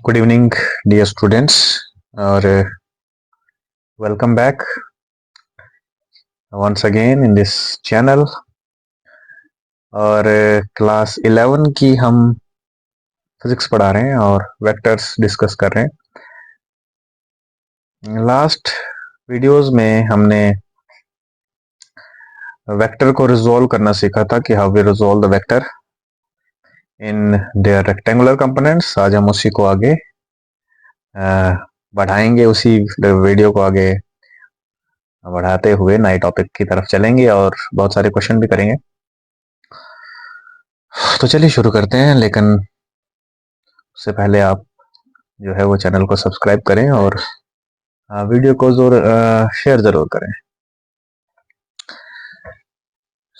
Good evening, dear students, और welcome back once again in this channel। और class 11 की हम फिजिक्स पढ़ा रहे हैं और वेक्टर्स डिस्कस कर रहे हैं। लास्ट वीडियोस में हमने वेक्टर को रिजोल्व करना सीखा था कि how we resolve the vector in their rectangular components. आज हम उसी को आगे बढ़ाएंगे, उसी वीडियो को आगे बढ़ाते हुए नए टॉपिक की तरफ चलेंगे और बहुत सारे क्वेश्चन भी करेंगे। तो चलिए शुरू करते हैं, लेकिन उससे पहले आप जो है वो चैनल को सब्सक्राइब करें और वीडियो को शेयर जरूर करें।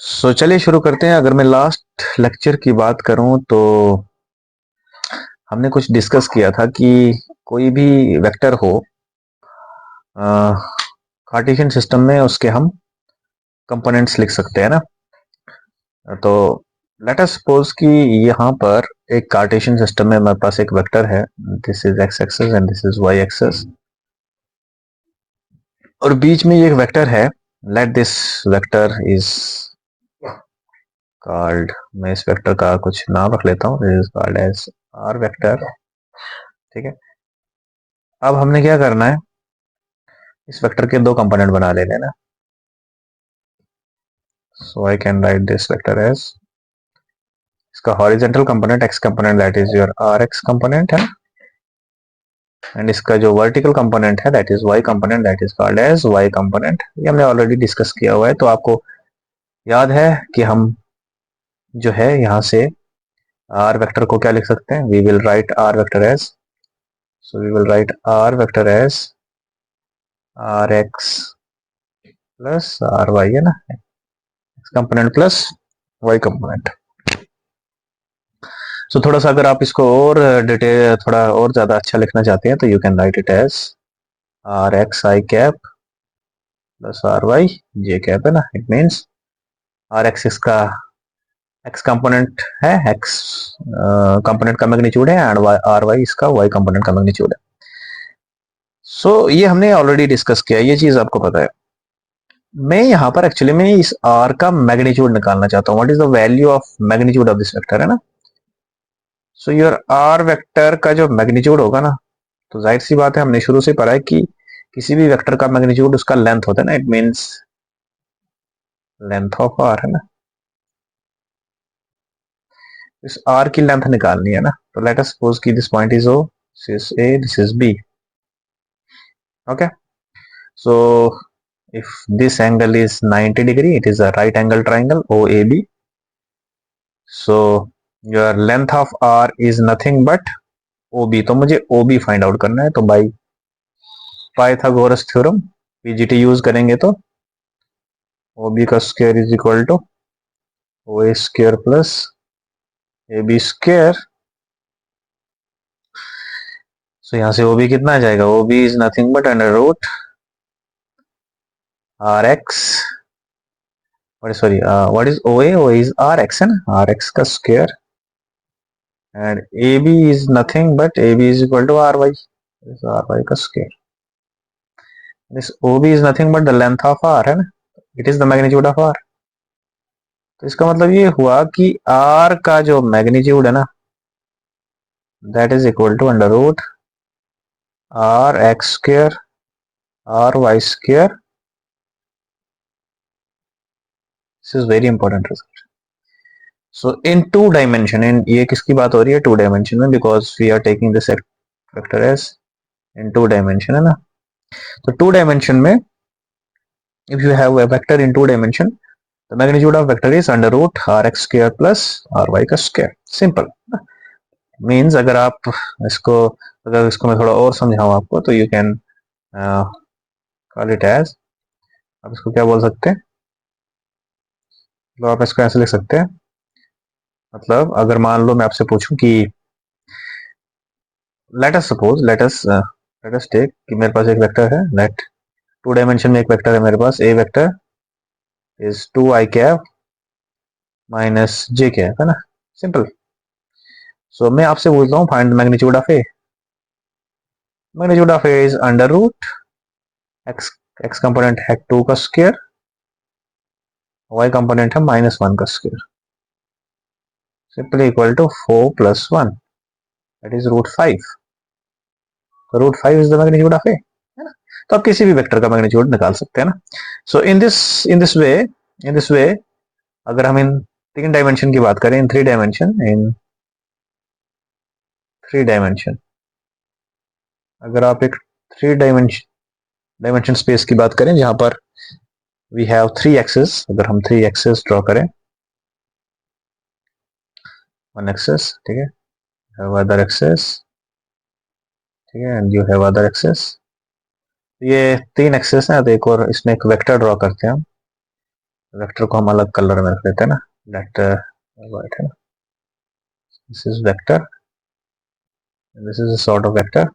सो चलिए शुरू करते हैं। अगर मैं लास्ट लेक्चर की बात करूं तो हमने कुछ डिस्कस किया था कि कोई भी वेक्टर हो कार्टेशियन सिस्टम में, उसके हम कंपोनेंट्स लिख सकते हैं ना। तो लेट अस सपोज कि यहाँ पर एक कार्टेशियन सिस्टम में हमारे पास एक वेक्टर है, this is x axis and this is y axis, और बीच में ये एक वेक्टर है। Let this vector is called, मैं इस वेक्टर का कुछ नाम रख लेता हूँ, this is called as r vector. ठीक है, अब हमने क्या करना है, इस वेक्टर के दो कंपोनेंट बना लेने ना। So I can write this vector as, इसका horizontal component x component that is your r x component है, एंड इसका जो वर्टिकल कंपोनेंट है that is y component that is called as y component. ये हमने ऑलरेडी डिस्कस किया हुआ है, तो आपको याद है कि हम जो है यहाँ से आर वेक्टर को क्या लिख सकते हैं, we will write r vector as, so we will write r vector as rx plus ry है ना, x component plus y component. So थोड़ा सा अगर आप इसको और डिटेल, थोड़ा और ज्यादा अच्छा लिखना चाहते हैं तो you can write it as r x i cap plus r y j cap है ना। इट मीन्स आर एक्स इसका एक्स कंपोनेंट है, एक्स कंपोनेंट का मैग्नीट्यूड है, एंड आर वाई इसका वाई कंपोनेंट का मैग्नीट्यूड है। सो ये हमने ऑलरेडी डिस्कस किया, ये चीज आपको पता है। मैं यहाँ पर एक्चुअली में इस r का मैग्नीट्यूड निकालना चाहता हूँ, what is the value of magnitude of this vector है ना। सो योर r वेक्टर का जो मैग्नीट्यूड होगा ना, तो जाहिर सी बात है, हमने शुरू से पढ़ा है कि किसी भी वेक्टर का मैग्नीट्यूड उसका लेंथ होता है ना, it means length of r है ना। इस r की लेंथ निकालनी है ना, तो लेट अस सपोज कि this point is o, this is a, this is b। Okay, so if this angle is 90 degree, it is a right angle triangle OAB. So your length of r is nothing but OB। तो मुझे OB find out करना है, तो by Pythagoras theorem PGT use करेंगे तो OB का square is equal to OA square plus AB square. So यहाँ से OB कितना आ जाएगा, OB is nothing but under root r x, sorry what is OA, OA is r x है ना, आर एक्स का square, and AB is nothing but AB is equal to r y, r y का square. This OB is nothing but the length of r है ना, it is the magnitude of r। तो इसका मतलब ये हुआ कि r का जो मैग्नीट्यूड है ना, that is equal to under root r x square r y square. This is very important result. So in two dimension, in ये किसकी बात हो रही है, टू डायमेंशन में, because we are taking this vector as in two dimension है ना। तो टू डायमेंशन में if you have a vector in two dimension, the magnitude of vector is under root rx square plus ry का square। Simple means अगर आप इसको, अगर इसको मैं थोड़ा और समझाऊं आपको, तो you can call it as, आप इसको क्या बोल सकते हैं, तो आप इसको ऐसे लिख सकते हैं। मतलब अगर मान लो मैं आपसे पूछूं कि let us suppose, let us take कि मेरे पास एक वेक्टर है, लेट टू डायमेंशन में एक वेक्टर है मेरे पास, a vector is 2i cap minus j cap है ना। सिंपल। सो मैं आपसे पूछता हूँ find magnitude of a. Magnitude of a is under root x, x component है 2 का स्क्वायर, वाई कंपोनेंट है -1 का square, simply equal to 4 + 1 that is √5। तो √5 is the magnitude of a, है ना। तो आप किसी भी वेक्टर का मैग्नीट्यूड निकाल सकते हैं ना। सो इन दिस वे अगर हम इन 3 डायमेंशन की बात करें, इन 3 डायमेंशन, अगर आप एक 3 डायमेंशन स्पेस की बात करें जहां पर वी हैव 3 एक्सेस, अगर हम 3 एक्सेस ड्रॉ करें, 1 एक्सेस, ठीक है, हैव अदर एक्सेस, ठीक है, and you have other axes, ये 3 एक्सेस है। तो एक और इसमें एक वेक्टर ड्रॉ करते हैं हम, वेक्टर को हम अलग कलर में रख लेते हैं ना, लेट व्हाइट है ना, this is vector, this is a sort of vector,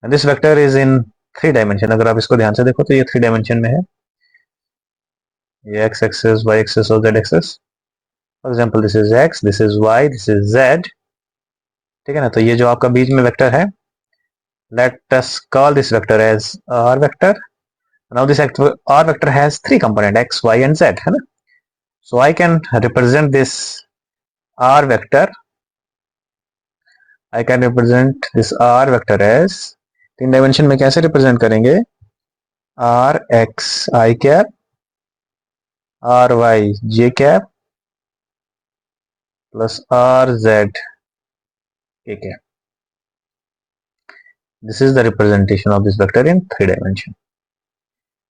and this vector is in 3 dimension. अगर आप इसको ध्यान से देखो तो ये 3 डायमेंशन में है, ये x एक्सेस, y एक्सेस और z axes. For example this is x, this is y, this is z, ठीक है ना। तो ये जो आपका बीच में वेक्टर है, let us call this vector as r vector. Now this r vector has 3 component x, y and z, है ना। So I can represent this r vector, I can represent this r vector as, 3 dimension में कैसे represent करेंगे, r x I cap, r y j cap plus r z k cap. This is the representation of this vector in 3 dimension.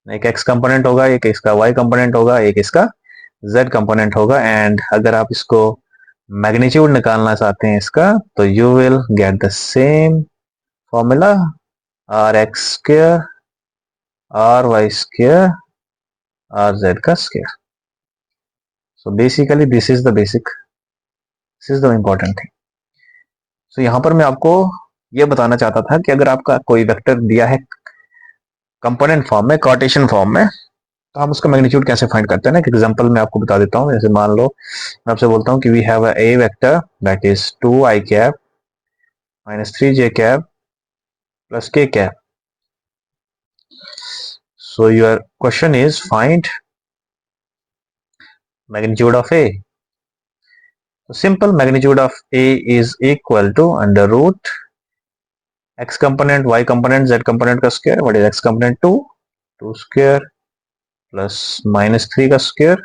एक x component होगा, एक इसका y component होगा, एक इसका z कंपोनेंट होगा, एंड अगर आप इसको मैग्नीट्यूड निकालना चाहते हैं इसका, तो you will get the same formula, r x square, r y square, r z का square. So basically this is the important thing. So यहां पर मैं आपको यह बताना चाहता था कि अगर आपका कोई वेक्टर दिया है कंपोनेंट फॉर्म में, कार्टेशियन फॉर्म में, तो हम उसका मैग्नीट्यूड कैसे फाइंड करते हैं ना। एक एग्जांपल मैं आपको बता देता हूं। जैसे मान लो मैं आपसे बोलता हूं कि we have a vector that is 2i cap -3j cap plus k cap. So your question is find magnitude of a। Simple, magnitude of a is equal to under root x component, y component, z component का square. What is x component, 2 square plus -3 का square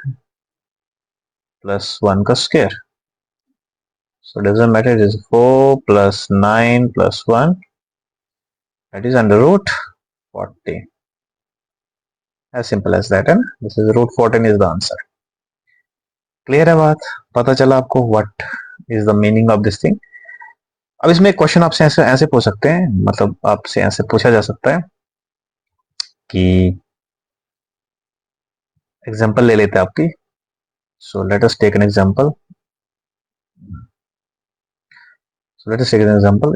plus 1 का square. So it doesn't matter, it is 4 plus 9 plus 1, that is under root 40. As simple as that, and this is root 14 is the answer. Clear है बात, पता चला आपको what is the meaning of this thing। अब इसमें एक question आपसे ऐसे ऐसे पूछ सकते हैं, मतलब आपसे ऐसे पूछा जा सकता है कि एग्जांपल ले लेते हैं आपकी। So let us take an example,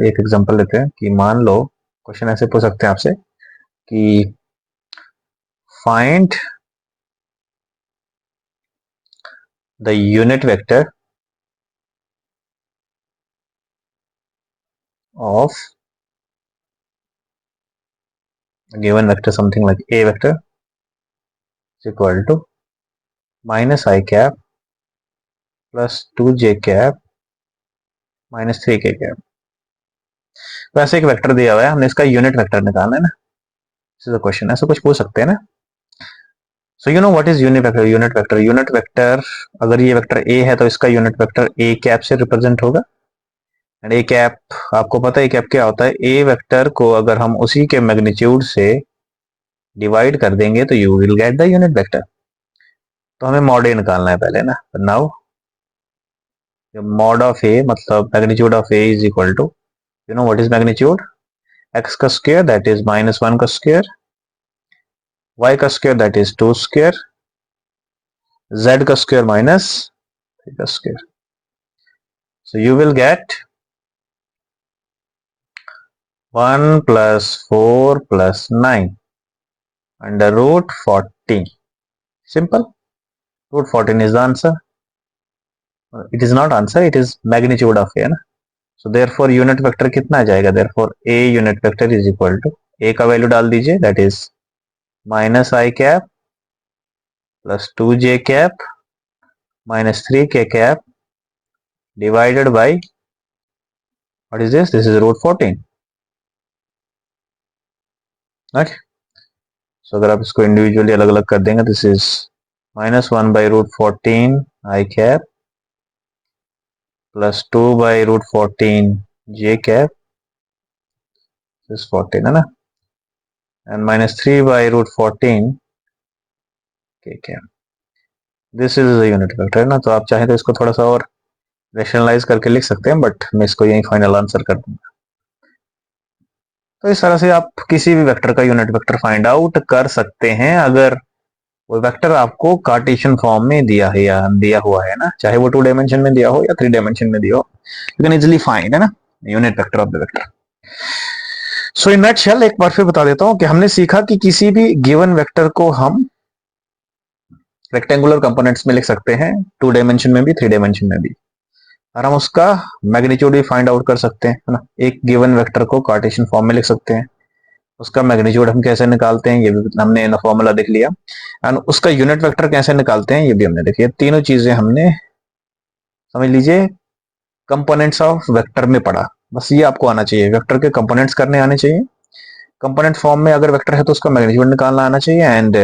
एक एग्जांपल लेते हैं कि मान लो क्वेश्चन ऐसे पूछ सकते हैं आपसे कि find the unit vector of given vector something like a vector is equal to -i cap plus 2j cap -3k cap। तो ऐसे एक वेक्टर दिया हुआ है, हमने इसका यूनिट वेक्टर निकालना है ना। दिस इज अ क्वेश्चन, ऐसा कुछ पूछ सकते हैं ना। So you know what is unit vector. Unit vector अगर ये वेक्टर a है तो इसका यूनिट वेक्टर a कैप से रिप्रेजेंट होगा। एंड a कैप, आपको पता है a कैप क्या होता है। a वेक्टर को अगर हम उसी के मैग्नीट्यूड से डिवाइड कर देंगे तो you will get the unit vector. तो हमें मॉड a निकालना है पहले ना। नाउ mod of a मतलब magnitude of a is equal to, you know what is magnitude, x का स्क्वायर दैट इज -1 का स्क्वायर, y का square that is 2 square, z का स्क्वायर -3 का square. So you will get 1 plus 4 plus 9 under root 14। Simple, root 14 is the answer। It is not answer, it is magnitude of a ना। So therefore unit vector कितना आ जाएगा, therefore a unit vector is equal to, a का value डाल दीजिए, that is minus i cap plus 2j cap minus 3k cap divided by what is this is root 14। Okay, so अगर आप इसको individually अलग अलग कर देंगे, this is minus 1 by root 14 i cap plus 2 by root 14 j cap, this 14 है ना, and minus 3 by root 14 k cap, this is unit vector है ना। तो आप चाहें तो इसको थोड़ा सा और रेशनलाइज करके लिख सकते हैं, बट मैं इसको यही फाइनल आंसर कर दूंगा। तो इस तरह से आप किसी भी वेक्टर का यूनिट वेक्टर फाइंड आउट कर सकते हैं, अगर वो वेक्टर आपको कार्टेशियन फॉर्म में दिया है या दिया हुआ है ना, चाहे वो 2 डायमेंशन में दिया हो या 3 डायमेंशन में दिया हो, यू कैन इजीली फाइंड, है ना, unit vector of the vector. So in nutshell एक बार फिर बता देता हूं कि हमने सीखा कि किसी भी गिवन वेक्टर को हम रेक्टेंगुलर कंपोनेंट्स में लिख सकते हैं, 2 डायमेंशन में भी 3 डायमेंशन में भी, और हम उसका मैग्नीट्यूड भी फाइंड आउट कर सकते हैं, है ना। एक गिवन वेक्टर को कार्टेशियन फॉर्म में लिख सकते हैं, उसका मैग्नीट्यूड हम कैसे निकालते हैं ये भी हमने फॉर्मूला देख लिया, एंड उसका यूनिट वेक्टर कैसे निकालते हैं ये भी हमने देखी। तीनों चीजें हमने, समझ लीजिए, कंपोनेंट्स ऑफ वेक्टर में पढ़ा। बस ये आपको आना चाहिए, वेक्टर के कंपोनेंट्स करने आने चाहिए, कंपोनेंट फॉर्म में अगर वेक्टर है तो उसका मैग्नीट्यूड निकालना आना चाहिए, एंड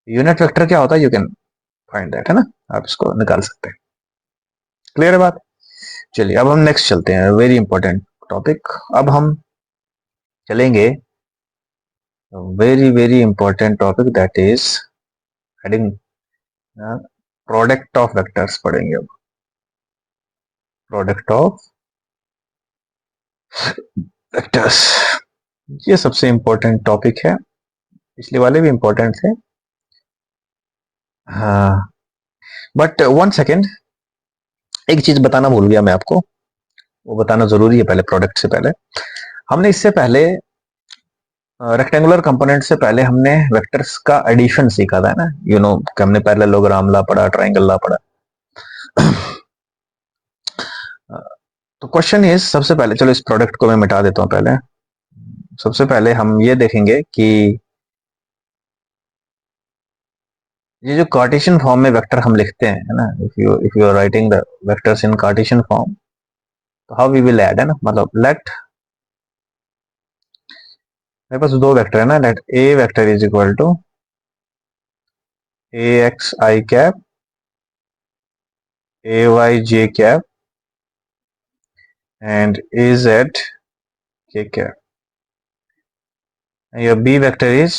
यूनिट वेक्टर क्या होता है यू कैन फाइंड दैट, है ना, आप इसको निकाल सकते हैं। क्लियर है बात। चलिए अब हम नेक्स्ट चलते हैं, वेरी इंपॉर्टेंट टॉपिक। अब हम चलेंगे very very important topic, that is heading product of vectors पढ़ेंगे अब, प्रोडक्ट ऑफ वेक्टर्स। ये सबसे इंपॉर्टेंट टॉपिक है, पिछले वाले भी इंपॉर्टेंट थे, हाँ, बट वन सेकेंड, एक चीज बताना भूल गया मैं आपको, वो बताना जरूरी है पहले, प्रोडक्ट से पहले। हमने इससे पहले रेक्टेंगुलर कंपोनेंट से पहले हमने वेक्टर्स का एडिशन सीखा था, है ना, यू नो, हमने पैरेललोग्राम ला पढ़ा, ट्रायंगल ला पढ़ा। तो क्वेश्चन इज, सबसे पहले चलो इस प्रोडक्ट को मैं मिटा देता हूं पहले। सबसे पहले हम ये देखेंगे कि ये जो कार्टेशियन फॉर्म में वेक्टर हम लिखते हैं, है ना, if you are writing the vectors in cartesian form, तो हाउ वी विल ऐड, है ना, मतलब लेट, मेरे पास दो वेक्टर है ना, let a vector is equal to a x i cap a y j cap and a z k cap, your b vector is,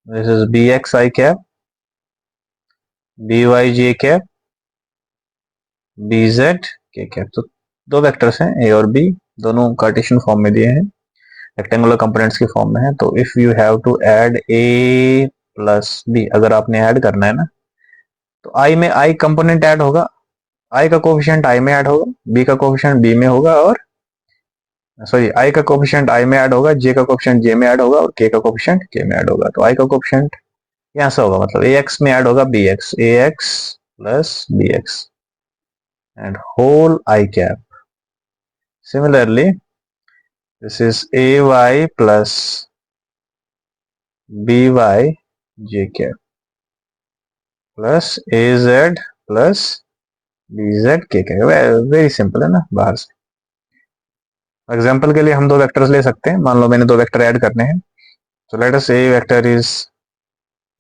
this is bx I cap, by j cap, bz k cap। तो दो vectors हैं a और b, दोनों Cartesian form में दिए हैं, rectangular components की form में है। तो if you have to add a plus b, अगर आपने ऐड करना है ना, तो i में i कंपोनेंट ऐड होगा, i का कोफिशिएंट i में ऐड होगा, b का कोफिशिएंट b में होगा, और सॉरी i का कोफिशिएंट i में ऐड होगा, j का कोफिशिएंट j में ऐड होगा, और k का कोफिशिएंट k में ऐड होगा। तो i का कोफिशिएंट यहां से होगा, मतलब ax में ऐड होगा bx, ax plus bx and whole I cap. Similarly, this is ay plus by j cap plus az plus bz k cap। Very simple है ना, बाहर से। एग्जाम्पल के लिए हम दो वेक्टर्स ले सकते हैं, मान लो मैंने दो वेक्टर ऐड करने हैं, तो let us A vector is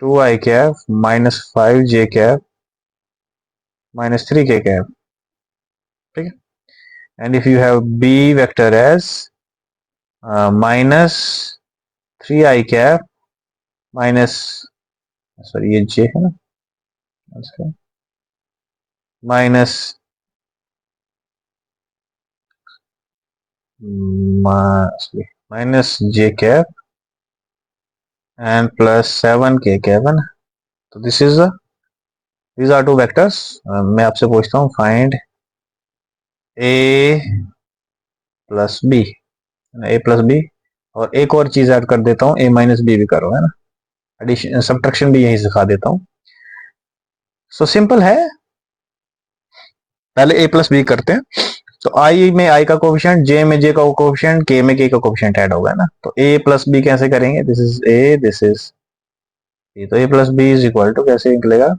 2i cap minus 5j cap minus 3k cap, ठीक है। And if you have b vector as minus 3i cap minus, sorry ये j है ना, minus minus j cap and plus 7k cap, है ना। तो this is these are two vectors. मैं आपसे पूछता हूँ, find a plus b, a plus b, और एक और चीज ऐड कर देता हूँ, ए माइनस बी भी करो, है ना, एडिशन सब्ट्रैक्शन भी यही सिखा देता हूँ। सो सिंपल है, पहले ए प्लस बी करते हैं। तो आई में आई का कोफिशिएंट, जे में जे का कोफिशिएंट, के में के का कोफिशिएंट ऐड होगा ना, तो ए प्लस बी कैसे करेंगे, this is A, this is A, तो A plus B is equal to कैसे निकलेगा,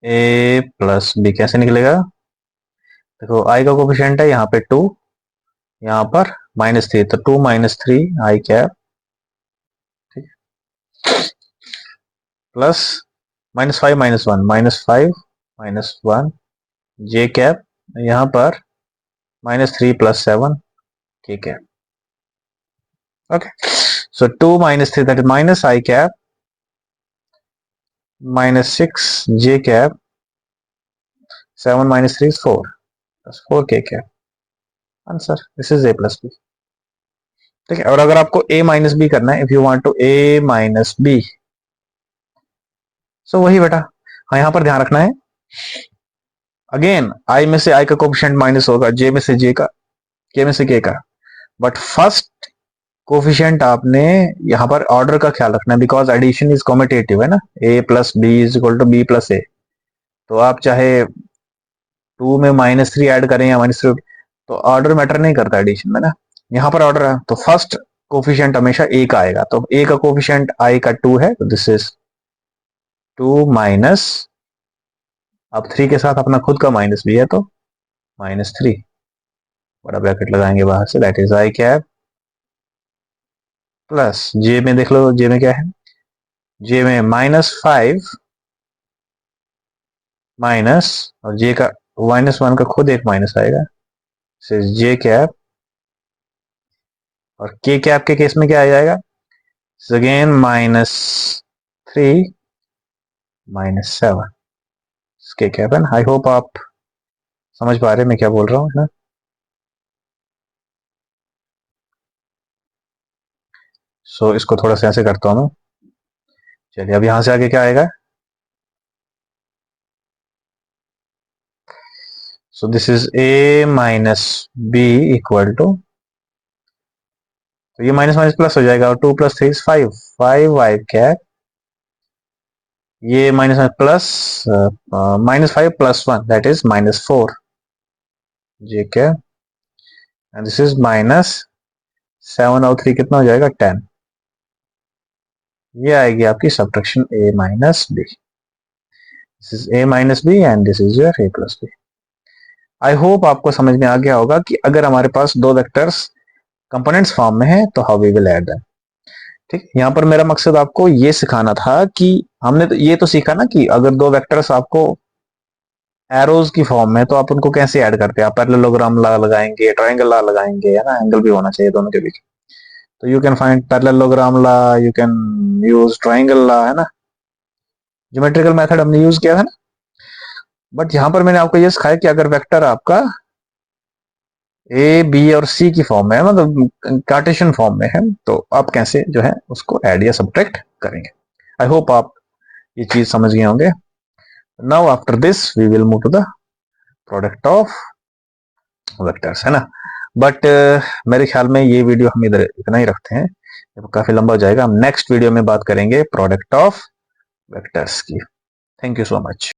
ए प्लस बी कैसे निकलेगा, देखो आई का कोफिशिएंट है यहाँ पे 2, यहाँ पर -3, तो 2 - 3 आई कैप, ठीक, प्लस -5 -1 -5 -1 जे कैप, यहाँ पर -3 + 7 k cap, okay, so 2 - 3 that is minus i cap, -6 j cap, 7 - 3 is 4, plus 4 k cap, answer, this is a plus b, ठीक है। और अगर आपको a माइनस बी करना है, if you want to a minus B, so वही बेटा, हाँ यहाँ पर ध्यान रखना है, अगेन i में से i का कोफिशिएंट माइनस होगा, j में से j का, k में से k का, बट फर्स्ट कोफिशिएंट आपने यहाँ पर ऑर्डर का ख्याल रखना है, बिकॉज एडिशन इज कॉम्यूटेटिव है ना, a plus B is equal to B plus A, तो आप चाहे 2 में -3 ऐड करें या -3, तो ऑर्डर मैटर नहीं करता एडिशन में ना, यहाँ पर ऑर्डर है, तो फर्स्ट कोफिशिएंट हमेशा a का आएगा, तो a का कोफिशिएंट i का 2 है, तो दिस इज 2 माइनस, अब 3 के साथ अपना खुद का माइनस भी है, तो -3, बड़ा ब्रैकेट लगाएंगे बाहर से, that is I cap, plus J में देख लो, जे में क्या है, जे में -5 माइनस, और जे का -1 का खुद एक माइनस आएगा, जे कैप, और के कैप के केस में क्या आ जाएगा, अगेन -3 -7 के कैप है ना। आई होप आप समझ पा रहे हैं मैं क्या बोल रहा हूँ ना। सो इसको थोड़ा सा ऐसे करता हूँ मैं, चलिए अब यहां से आगे क्या आएगा, so this is a minus b equal to, तो ये माइनस माइनस प्लस हो जाएगा, और 2 + 3 = 5, 5 आई कैप, ये minus plus, -5 + 1 that is -4 J cap, and this is -7 और 3 कितना हो जाएगा, 10, ये आएगी आपकी subtraction a minus b, this is a minus b and this is your a plus b. I hope आपको समझ में आ गया होगा कि अगर हमारे पास दो वेक्टर्स कंपोनेंट्स फॉर्म में है तो how we will add them, ठीक। यहाँ पर मेरा मकसद आपको ये सिखाना था कि हमने तो ये तो सीखा ना कि अगर दो वेक्टर्स आपको एरोज की फॉर्म में, तो आप उनको कैसे ऐड करते हैं, आप पैरेललोग्राम ला लगाएंगे, ट्रायंगल ला लगाएंगे, है ना, एंगल भी होना चाहिए दोनों के बीच, तो you can find parallelogram law, you can use triangle law, है ना, ज्योमेट्रिकल मेथड हमने यूज किया था ना। बट यहाँ पर मैंने आपको ये सिखाया कि अगर वेक्टर आपका ए बी और सी की फॉर्म में है, मतलब कार्टेशियन फॉर्म में है, तो आप कैसे जो है उसको ऐड या सब्ट्रैक्ट करेंगे। आई होप आप ये चीज समझ गए होंगे। Now after this we will move to the product of vectors, है ना। बट मेरे ख्याल में ये वीडियो हम इधर इतना ही रखते हैं, काफी लंबा हो जाएगा, हम नेक्स्ट वीडियो में बात करेंगे प्रोडक्ट ऑफ वेक्टर्स की। Thank you so much.